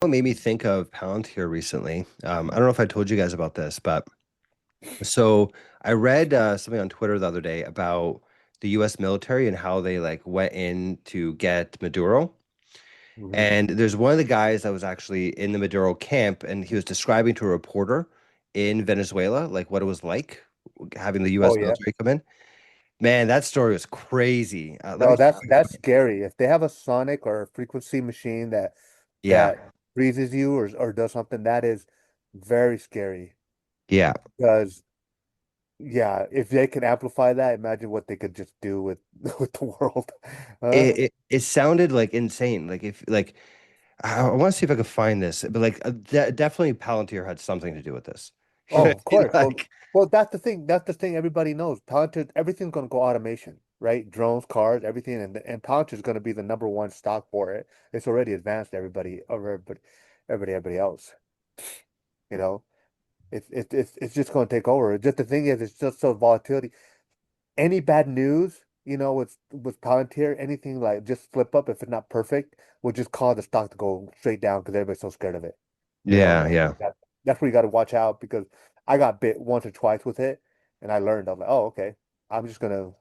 What made me think of Palantir recently. I don't know if I told you guys about this, but so I read something on Twitter the other day about the U.S. military and how they like went in to get Maduro. Hmm. And there's one of the guys that was actually in the Maduro camp, and he was describing to a reporter in Venezuela like what it was like having the Oh U.S. yeah. military come in. Man, that story was crazy. Let me. No, that's scary. If they have a sonic or a frequency machine Yeah, that freezes you or does something, that is very scary. yeah. Because yeah, if they can amplify that, imagine what they could just do with with the world. It sounded like insane. Like if like I want to see if I could find this, but like definitely Palantir had something to do with this. You know Oh, what of I mean? course. Well, Like, well, that's the thing. That's the thing everybody knows. Palantir, everything's going to go automation, right? Drones, cars, everything, and Palantir is going to be the number one stock for it. It's already advanced everybody over everybody else. You know, it's just going to take over. Just the thing is, it's just so volatility. Any bad news, with Palantir, anything like just flip up if it's not perfect, will just cause the stock to go straight down because everybody's so scared of it. You know, yeah, yeah, that, that's where you got to watch out because I got bit once or twice with it, and I learned. I'm like, oh, okay, I'm just gonna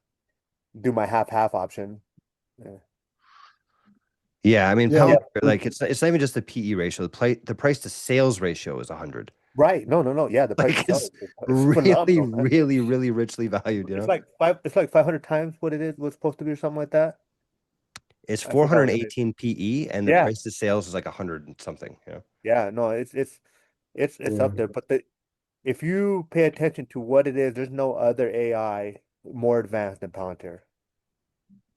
do my half-half option. Yeah. yeah. I mean, Yeah. Palantir, Yeah. like it's not even just the PE ratio. The price to sales ratio is 100. Right. No, no, no. Yeah, the price Like itself it's is really, phenomenal, man. really, really richly valued, you It's know? like five. It's like 500 times what it is was supposed to be or something like that. It's I forgot what it is. 418 PE and the Yeah. price to sales is like 100 and something, you know? Yeah. No, it's Yeah. up there. But if you pay attention to what it is, there's no other AI more advanced than Palantir.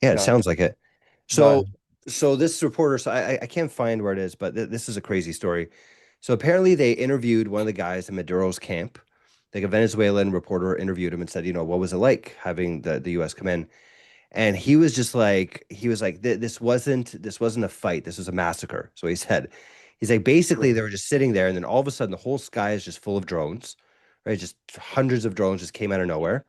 Yeah, it None. sounds like it. So, None. so this reporter, so I can't find where it is, but this is a crazy story. So apparently they interviewed one of the guys in Maduro's camp. Like a Venezuelan reporter interviewed him and said, what was it like having the US come in? And he was just like, this wasn't a fight. This was a massacre. So he said, he's like, basically they were just sitting there, and then all of a sudden the whole sky is just full of drones, right? Just hundreds of drones just came out of nowhere.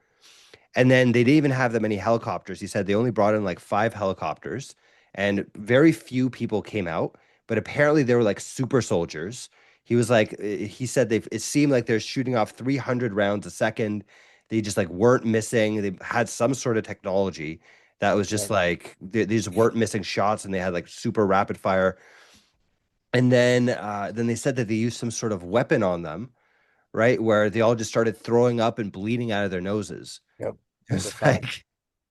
And then they didn't even have that many helicopters. He said they only brought in like 5 helicopters, and very few people came out. But apparently they were like super soldiers. He was like, he said it seemed like they're shooting off 300 rounds a second. They just like weren't missing. They had some sort of technology that was just Right. like they just weren't missing shots, and they had like super rapid fire. And then they said that they used some sort of weapon on them, right? Where they all just started throwing up and bleeding out of their noses. Yep. It The was sound. like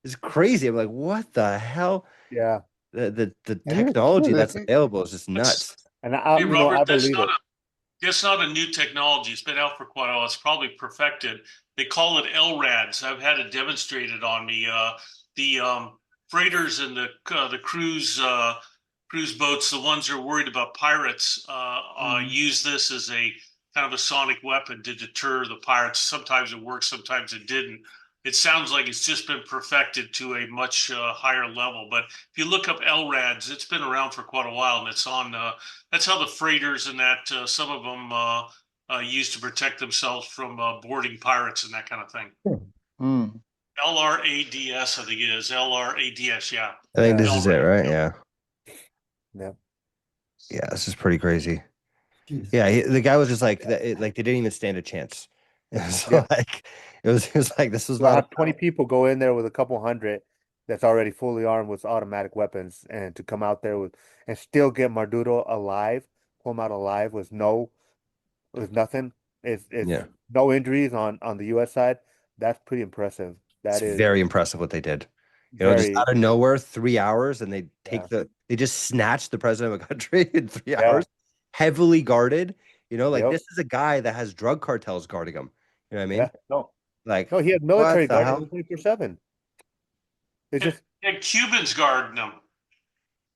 it's crazy. I'm like, what the hell? Yeah. The And technology that's available is just That's nuts. And Hey Robert, I believe it. that's not a new technology. It's been out for quite a while. It's probably perfected. They call it LRADs. I've had it demonstrated on me. The freighters and the cruise boats, the ones that are worried about pirates, Mhm. use this as a kind of a sonic weapon to deter the pirates. Sometimes it works, sometimes it didn't. It sounds like it's just been perfected to a much higher level. But if you look up LRADs, it's been around for quite a while, and it's on. That's how the freighters and that some of them use to protect themselves from boarding pirates and that kind of thing. mm, LRADS, I think it is. LRADS, yeah. I think Yeah. this is it, LRAD. right? Yeah. Yeah. Yeah, this is pretty crazy. jeez. Yeah, the guy was just like like they didn't even stand a chance. So Yeah. like it was like this was You'll not a have 20 people go in there with a couple hundred that's already fully armed with automatic weapons, and to come out there with and still get Maduro alive, pull him out alive with nothing. It's yeah. no injuries on the US side. That's pretty impressive. It's That is very impressive what they did. Just very, out of nowhere, 3 hours, and yeah. they just snatched the president of a country in three Yeah. hours, heavily guarded. Like Yep. this is a guy that has drug cartels guarding him. You know what I Yeah. mean? No. Like, No, he had what military the guarding him hell? 24/7. It's And, just and Cubans guarding them.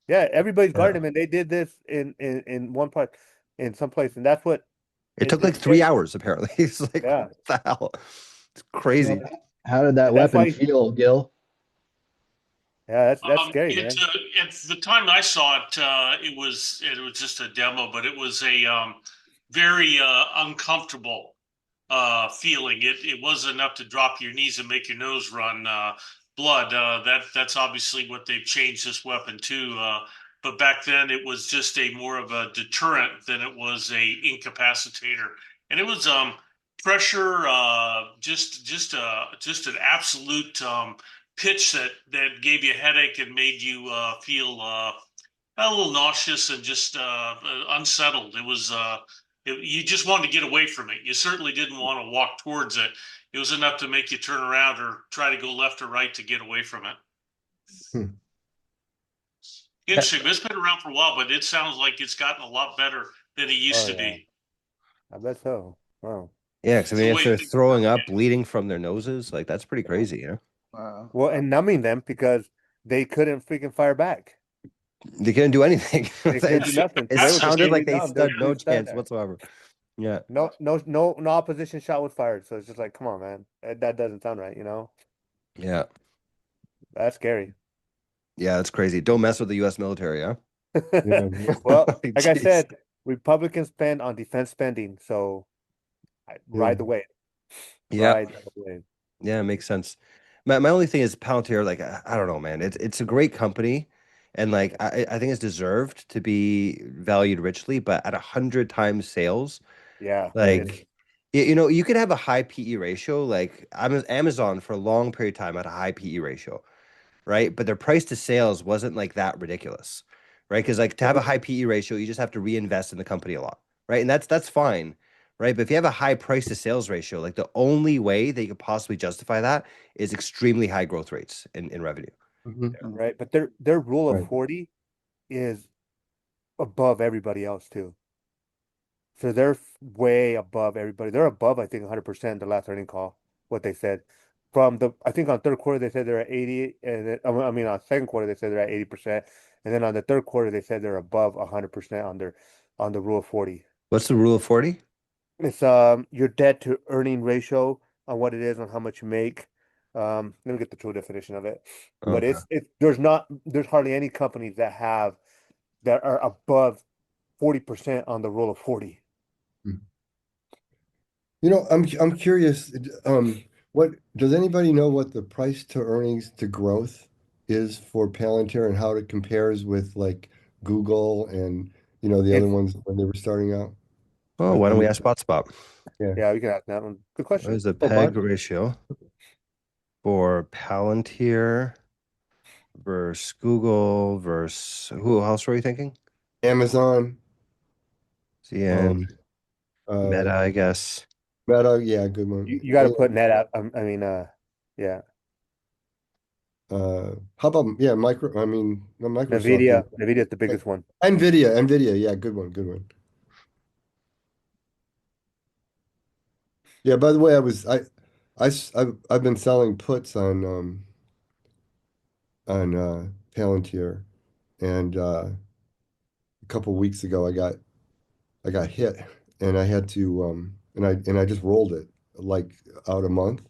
yeah, everybody's Yeah. guarding him, and they did this in one part in some place, and that's what It took like it's 3 hours, apparently. It's like, yeah, what the hell? It's Yeah. crazy. How did that and that's weapon why feel, Gil? yeah, that's scary, It man. at the time I saw it, it was just a demo, but it was a very uncomfortable feeling. It wasn't enough to drop your knees and make your nose run blood. That's obviously what they've changed this weapon to. but back then it was just a more of a deterrent than it was a incapacitator. And it was pressure, just an absolute pitch that gave you a headache and made you feel a little nauseous and just unsettled. You just wanted to get away from it. You certainly didn't want to walk towards it. It was enough to make you turn around or try to go left or right to get away from it. Hmm. Interesting. It's been around for a while, but it sounds like it's gotten a lot better than it used Oh to yeah, be. I bet so. Wow. Yeah, because I It's mean, the if way they're things throwing work. up, bleeding from their noses, like that's pretty crazy, you know? Wow. Well, and numbing them because they couldn't freaking fire back. They couldn't do anything. They couldn't do nothing. It So they were sounded completely like they numb. They were stood no just stunned chance there. whatsoever. Yeah. No opposition shot was fired. So it's just like, come on, man. That doesn't sound right, you know? Yeah. That's scary. Yeah, that's crazy. Don't mess with the US military, huh? Yeah. Well, Like, like I jeez. said, Republicans spend on defense spending, so Yeah. ride the wave. Yeah. Ride the wave. Yeah, makes sense. My only thing is Palantir, like I don't know, man. It's a great company, and like I think it's deserved to be valued richly, but at 100 times sales, Yeah, it's like you know, you could have a high PE ratio, like Amazon for a long period of time had a high PE ratio, right? But their price to sales wasn't like that ridiculous, right? Because like to have a high PE ratio, you just have to reinvest in the company a lot, right? And that's fine, right? But if you have a high price to sales ratio, like the only way that you could possibly justify that is extremely high growth rates in revenue. Mhm. right. But their rule of Right. 40 is above everybody else too. So they're way above everybody. They're above, I think, 100% the last earning call, what they said. I think on third quarter they said they're at 80, and then, I mean on second quarter they said they're at 80%, and then on the third quarter they said they're above 100% on the rule of 40. What's the rule of 40? It's your debt to earning ratio on what it is on how much you make. Let me get the true definition of it. But Okay. there's hardly any companies that are above 40% on the rule of 40. You know, I'm curious, what does anybody know what the price to earnings to growth is for Palantir and how it compares with like Google and the other It's ones when they were starting out? Oh, why I don't we mean, ask Spot? yeah. Yeah, we can ask that one. Good What question. is the Oh, PEG but ratio for Palantir versus Google versus who else were you thinking? Amazon, CN, um, uh, Meta, I guess. Meta, yeah, good one. You got to put net out. I mean, yeah, How about yeah, no, Microsoft, yeah. Nvidia is the biggest one. Nvidia, yeah, good one, good one. Yeah, by the way, I've been selling puts on Palantir, and a couple weeks ago I got hit, and I had to and I just rolled it like out a month,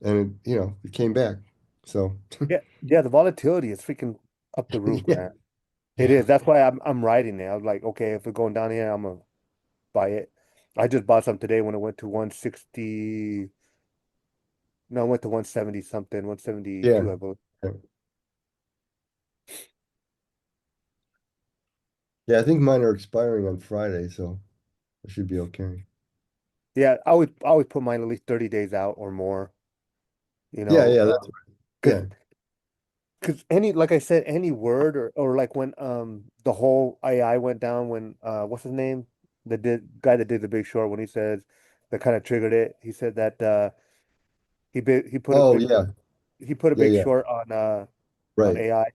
and it came back. So Yeah, the volatility is freaking up the roof, yeah, man. It yeah, is. That's why I'm riding it. I was like, okay, if it's going down here, I'm gonna buy it. I just bought some today when it went to 160. No, it went to 170 something, yeah. 172, I believe. Yeah, I think mine are expiring on Friday, so I should be okay. Yeah, I always put mine at least 30 days out or more, you Yeah, know, yeah, that's right. because Yeah. like I said, any word or like when the whole AI went down when what's his name? Guy that did the Big Short when he says that kind of triggered it. He said that he Oh, yeah. he put a Yeah, big yeah. short on Right. AI.